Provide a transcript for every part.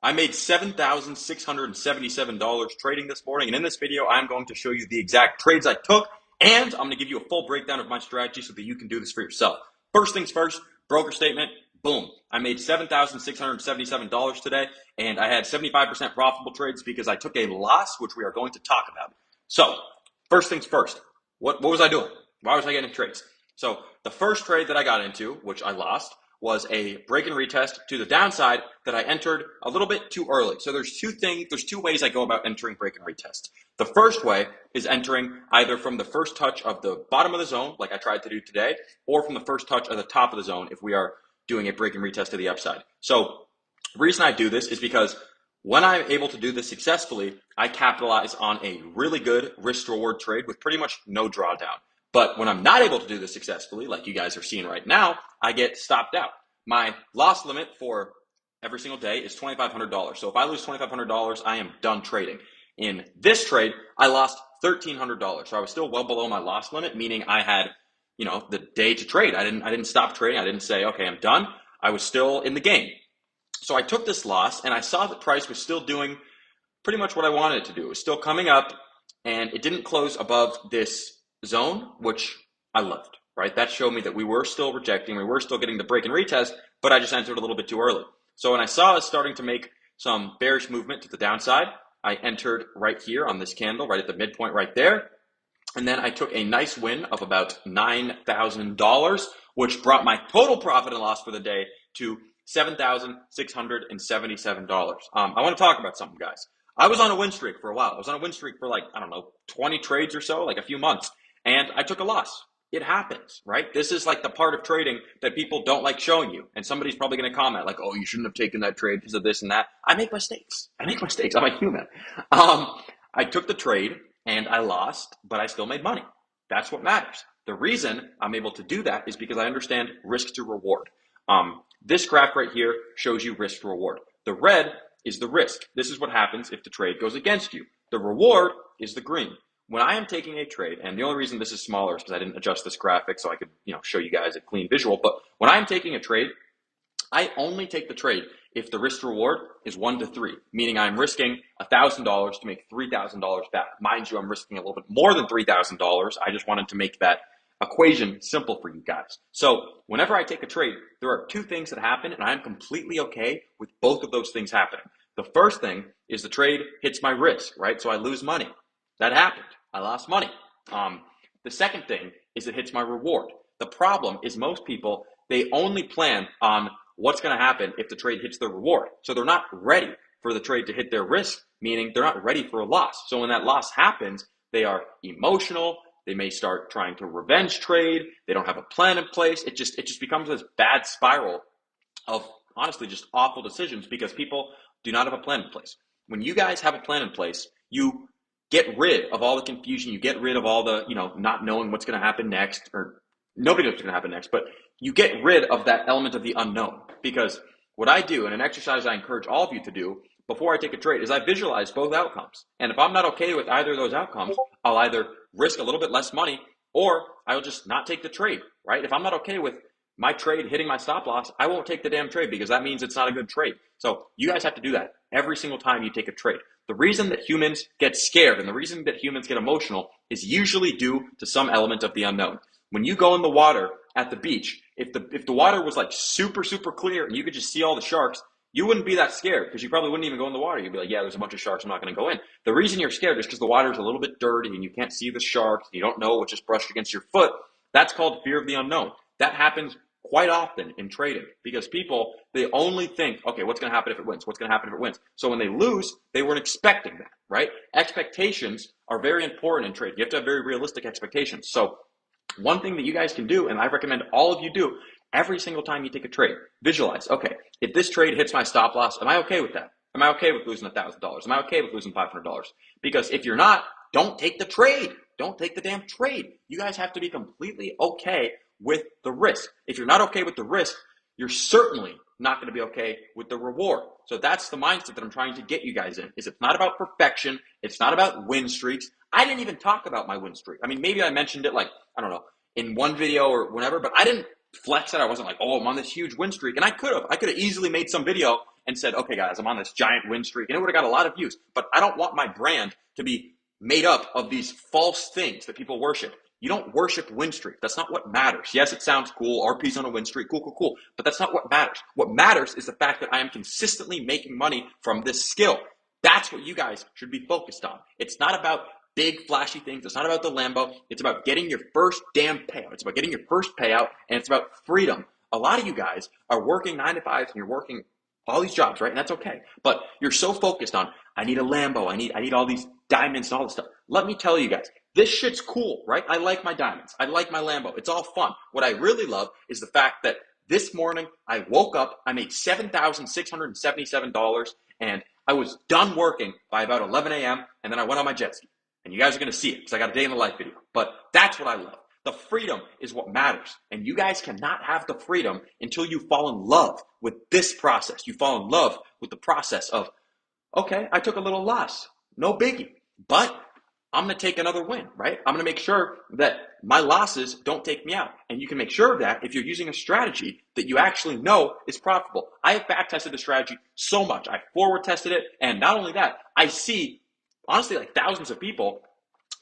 I made $7,677 trading this morning, and in this video, I'm going to show you the exact trades I took, and I'm going to give you a full breakdown of my strategy so that you can do this for yourself. First things first, broker statement, boom. I made $7,677 today, and I had 75% profitable trades because I took a loss, which we are going to talk about. So, first things first, what was I doing? Why was I getting trades? So, the first trade that I got into, which I lost, was a break and retest to the downside that I entered a little bit too early. So there's two ways I go about entering break and retest. The first way is entering either from the first touch of the bottom of the zone, like I tried to do today, or from the first touch of the top of the zone if we are doing a break and retest to the upside. So the reason I do this is because when I'm able to do this successfully, I capitalize on a really good risk to reward trade with pretty much no drawdown. But when I'm not able to do this successfully, like you guys are seeing right now, I get stopped out. My loss limit for every single day is $2,500. So if I lose $2,500, I am done trading. In this trade, I lost $1,300. So I was still well below my loss limit, meaning I had, the day to trade. I didn't stop trading. I didn't say, okay, I'm done. I was still in the game. So I took this loss and I saw the price was still doing pretty much what I wanted it to do. It was still coming up and it didn't close above this zone, which I loved, right? That showed me that we were still rejecting, we were still getting the break and retest, but I just entered a little bit too early. So when I saw us starting to make some bearish movement to the downside, I entered right here on this candle, right at the midpoint right there. And then I took a nice win of about $9,000, which brought my total profit and loss for the day to $7,677. I want to talk about something, guys. I was on a win streak for a while. I was on a win streak for 20 trades or so, like a few months. And I took a loss. It happens, right? This is like the part of trading that people don't like showing you. And somebody's probably going to comment like, oh, you shouldn't have taken that trade because of this and that. I make mistakes. I'm a human. I took the trade and I lost, but I still made money. That's what matters. The reason I'm able to do that is because I understand risk to reward. This graph right here shows you risk to reward. The red is the risk. This is what happens if the trade goes against you. The reward is the green. When I am taking a trade, and the only reason this is smaller is because I didn't adjust this graphic so I could, show you guys a clean visual. But when I'm taking a trade, I only take the trade if the risk to reward is 1 to 3, meaning I'm risking $1,000 to make $3,000 back. Mind you, I'm risking a little bit more than $3,000. I just wanted to make that equation simple for you guys. So whenever I take a trade, there are two things that happen, and I'm completely okay with both of those things happening. The first thing is the trade hits my risk, right? So I lose money. That happened. I lost money. The second thing is it hits my reward. The problem is most people, they only plan on what's going to happen if the trade hits their reward. So they're not ready for the trade to hit their risk, meaning they're not ready for a loss. So when that loss happens, they are emotional. They may start trying to revenge trade. They don't have a plan in place. It just becomes this bad spiral of honestly just awful decisions because people do not have a plan in place. When you guys have a plan in place, you get rid of all the confusion. You get rid of all the, not knowing what's going to happen next, or nobody knows what's going to happen next, but you get rid of that element of the unknown. Because what I do, and an exercise I encourage all of you to do before I take a trade, is I visualize both outcomes. And if I'm not okay with either of those outcomes, I'll either risk a little bit less money or I'll just not take the trade, right? If I'm not okay with my trade hitting my stop loss, I won't take the damn trade because that means it's not a good trade. So you guys have to do that every single time you take a trade. The reason that humans get scared and the reason that humans get emotional is usually due to some element of the unknown. When you go in the water at the beach, if the water was like super, super clear and you could just see all the sharks, you wouldn't be that scared because you probably wouldn't even go in the water. You'd be like, yeah, there's a bunch of sharks. I'm not going to go in. The reason you're scared is because the water is a little bit dirty and you can't see the sharks. And you don't know what just brushed against your foot. That's called fear of the unknown. That happens quite often in trading because people, they only think, okay, what's going to happen if it wins? What's going to happen if it wins? So when they lose, they weren't expecting that, right? Expectations are very important in trading. You have to have very realistic expectations. So one thing that you guys can do, and I recommend all of you do, every single time you take a trade, visualize, okay, if this trade hits my stop loss, am I okay with that? Am I okay with losing $1,000? Am I okay with losing $500? Because if you're not, don't take the trade. Don't take the damn trade. You guys have to be completely okay with the risk. If you're not okay with the risk, you're certainly not going to be okay with the reward. So that's the mindset that I'm trying to get you guys in. Is it's not about perfection. It's not about win streaks. I didn't even talk about my win streak. I mean, maybe I mentioned it in one video or whatever, but I didn't flex that. I wasn't like, oh, I'm on this huge win streak. And I could have easily made some video and said, okay, guys, I'm on this giant win streak, and it would have got a lot of views. But I don't want my brand to be made up of these false things that people worship. You don't worship win streak. That's not what matters. Yes, it sounds cool. RP's on a win streak. Cool, cool, cool. But that's not what matters. What matters is the fact that I am consistently making money from this skill. That's what you guys should be focused on. It's not about big flashy things. It's not about the Lambo. It's about getting your first damn payout. It's about getting your first payout, and it's about freedom. A lot of you guys are working 9 to 5s and you're working all these jobs, right? And that's okay. But you're so focused on, I need a Lambo. I need all these diamonds and all this stuff. Let me tell you guys, this shit's cool, right? I like my diamonds. I like my Lambo. It's all fun. What I really love is the fact that this morning I woke up, I made $7,677, and I was done working by about 11 a.m. and then I went on my jet ski. And you guys are going to see it because I got a day in the life video. But that's what I love. The freedom is what matters. And you guys cannot have the freedom until you fall in love with this process. You fall in love with the process of, okay, I took a little loss. No biggie. But I'm going to take another win, right? I'm going to make sure that my losses don't take me out. And you can make sure of that if you're using a strategy that you actually know is profitable. I have back tested the strategy so much. I forward tested it. And not only that, I see honestly like thousands of people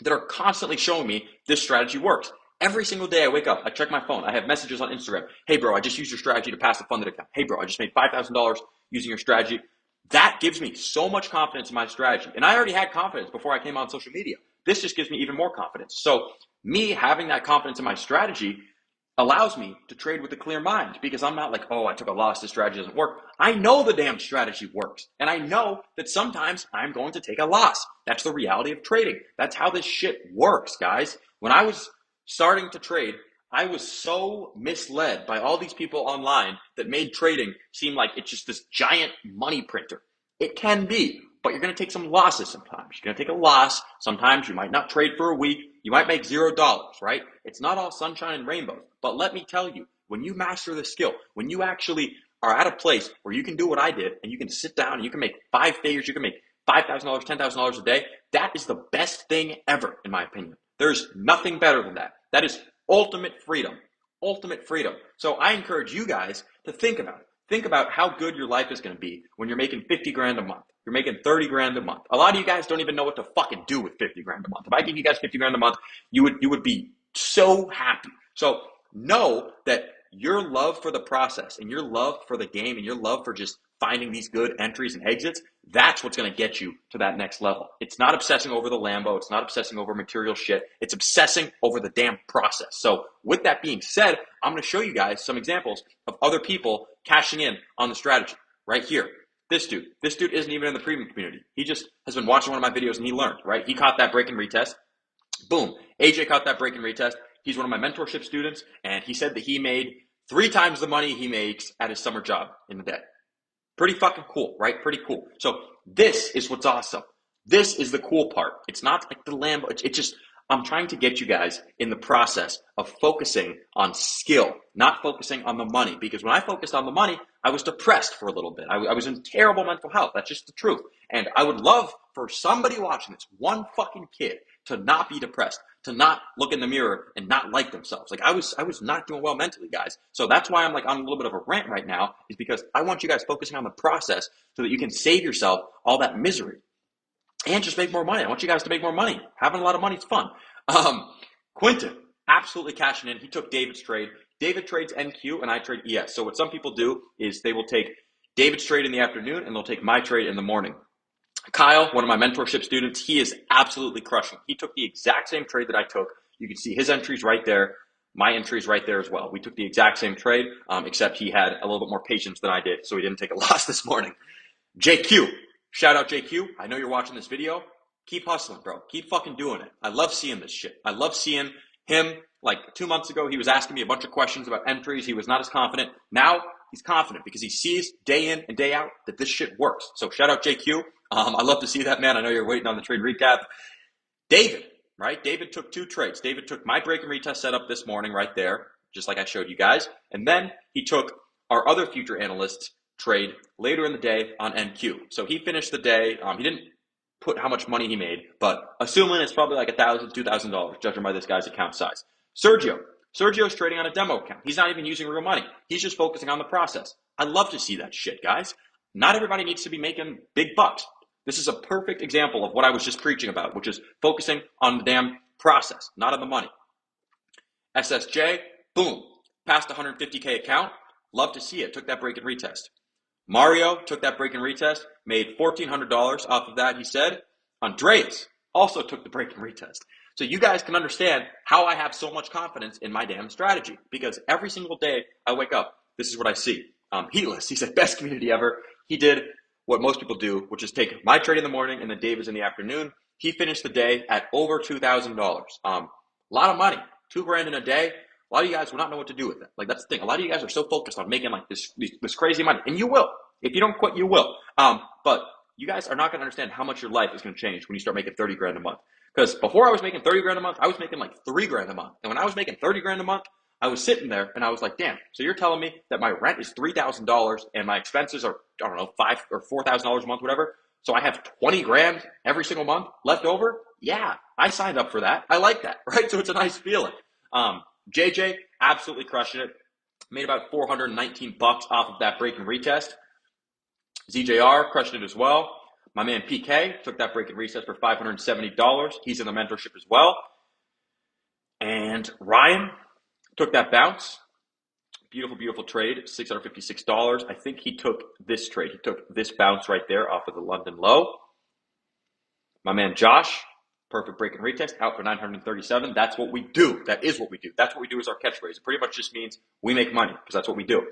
that are constantly showing me this strategy works. Every single day I wake up, I check my phone. I have messages on Instagram. Hey, bro, I just used your strategy to pass the funded account. Hey, bro, I just made $5,000 using your strategy. That gives me so much confidence in my strategy. And I already had confidence before I came on social media. This just gives me even more confidence. So me having that confidence in my strategy allows me to trade with a clear mind because I'm not like, oh, I took a loss. This strategy doesn't work. I know the damn strategy works. And I know that sometimes I'm going to take a loss. That's the reality of trading. That's how this shit works, guys. When I was starting to trade, I was so misled by all these people online that made trading seem like it's just this giant money printer. It can be, but you're going to take some losses sometimes. You're going to take a loss. Sometimes you might not trade for a week. You might make $0, right? It's not all sunshine and rainbows. But let me tell you, when you master the skill, when you actually are at a place where you can do what I did and you can sit down and you can make 5 figures, you can make $5,000, $10,000 a day, that is the best thing ever, in my opinion. There's nothing better than that. That is ultimate freedom. Ultimate freedom. So I encourage you guys to think about it. Think about how good your life is going to be when you're making 50 grand a month. You're making 30 grand a month. A lot of you guys don't even know what to fucking do with 50 grand a month. If I give you guys 50 grand a month, you would be so happy. So know that your love for the process and your love for the game and your love for just finding these good entries and exits, that's what's going to get you to that next level. It's not obsessing over the Lambo. It's not obsessing over material shit. It's obsessing over the damn process. So with that being said, I'm going to show you guys some examples of other people cashing in on the strategy right here. This dude isn't even in the premium community. He just has been watching one of my videos and he learned, right? He caught that break and retest. Boom. AJ caught that break and retest. He's one of my mentorship students, and he said that he made 3 times the money he makes at his summer job in the day. Pretty fucking cool, right? Pretty cool. So this is what's awesome. This is the cool part. It's not like the Lambo. It's just, I'm trying to get you guys in the process of focusing on skill, not focusing on the money. Because when I focused on the money, I was depressed for a little bit. I was in terrible mental health. That's just the truth. And I would love for somebody watching this, one fucking kid, to not be depressed, to not look in the mirror and not like themselves. Like I was not doing well mentally, guys. So that's why I'm like on a little bit of a rant right now, is because I want you guys focusing on the process so that you can save yourself all that misery and just make more money. I want you guys to make more money. Having a lot of money is fun. Quinton, absolutely cashing in. He took David's trade. David trades NQ and I trade ES. So what some people do is they will take David's trade in the afternoon and they'll take my trade in the morning. Kyle, one of my mentorship students, he is absolutely crushing. He took the exact same trade that I took. You can see his entries right there. My entries right there as well. We took the exact same trade, except he had a little bit more patience than I did, so he didn't take a loss this morning. JQ, shout out JQ. I know you're watching this video. Keep hustling, bro. Keep fucking doing it. I love seeing this shit. I love seeing him. Like 2 months ago, he was asking me a bunch of questions about entries. He was not as confident. Now he's confident because he sees day in and day out that this shit works. So shout out JQ. I love to see that, man. I know you're waiting on the trade recap. David, right? David took 2 trades. David took my break and retest setup this morning right there, just like I showed you guys. And then he took our other future analyst's trade later in the day on NQ. So he finished the day. He didn't put how much money he made, but assuming it's probably like $1,000, $2,000, judging by this guy's account size. Sergio's trading on a demo account. He's not even using real money. He's just focusing on the process. I love to see that shit, guys. not everybody needs to be making big bucks. This is a perfect example of what I was just preaching about, which is focusing on the damn process, not on the money. SSJ, boom, passed 150K account. Love to see it. Took that break and retest. Mario took that break and retest, made $1,400 off of that, he said. Andreas also took the break and retest. So you guys can understand how I have so much confidence in my damn strategy, because every single day I wake up, this is what I see. Heatless, he said, best community ever. He did what most people do, which is take my trade in the morning and then David's in the afternoon. He finished the day at over $2,000. A lot of money, $2,000 in a day. A lot of you guys will not know what to do with it. Like, that's the thing. A lot of you guys are so focused on making like this crazy money, and you will. If you don't quit, you will. But you guys are not going to understand how much your life is going to change when you start making $30,000 a month. Because before I was making $30,000 a month, I was making like $3,000 a month. And when I was making $30,000 a month, I was sitting there and I was like, damn, so you're telling me that my rent is $3,000 and my expenses are, I don't know, $5,000 or $4,000 a month, whatever. So I have $20,000 every single month left over? Yeah, I signed up for that. I like that, right? So it's a nice feeling. JJ, absolutely crushing it. Made about $419 off of that break and retest. ZJR crushing it as well. My man PK took that break and retest for $570. He's in the mentorship as well. And Ryan took that bounce. Beautiful, beautiful trade, $656. I think he took this trade. He took this bounce right there off of the London low. My man Josh, perfect break and retest, out for $937. That's what we do. That is what we do. That's what we do as our catchphrase. It pretty much just means we make money, because that's what we do.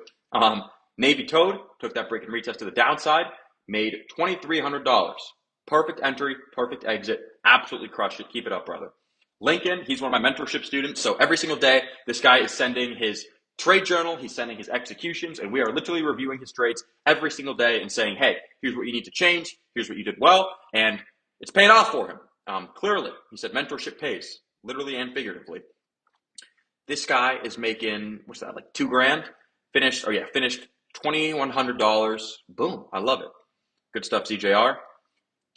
Navy Toad took that break and retest to the downside, made $2,300. Perfect entry, perfect exit. Absolutely crushed it. Keep it up, brother. Lincoln, he's one of my mentorship students. So every single day, this guy is sending his trade journal, he's sending his executions, and we are literally reviewing his trades every single day and saying, hey, here's what you need to change, here's what you did well, and it's paying off for him. Clearly, he said mentorship pays, literally and figuratively. This guy is making, what's that, like $2,000? Finished $2,100. Boom, I love it. Good stuff, CJR.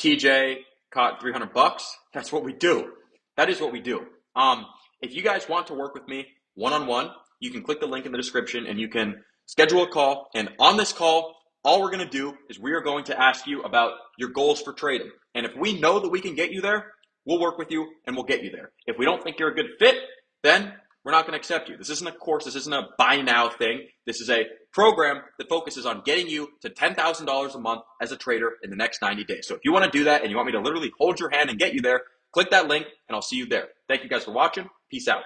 TJ caught $300. That's what we do. That is what we do. If you guys want to work with me one-on-one, you can click the link in the description and you can schedule a call. And on this call, all we're going to do is we are going to ask you about your goals for trading. And if we know that we can get you there, we'll work with you and we'll get you there. If we don't think you're a good fit, then we're not going to accept you. This isn't a course. This isn't a buy now thing. This is a program that focuses on getting you to $10,000 a month as a trader in the next 90 days. So if you want to do that and you want me to literally hold your hand and get you there, click that link and I'll see you there. Thank you guys for watching. Peace out.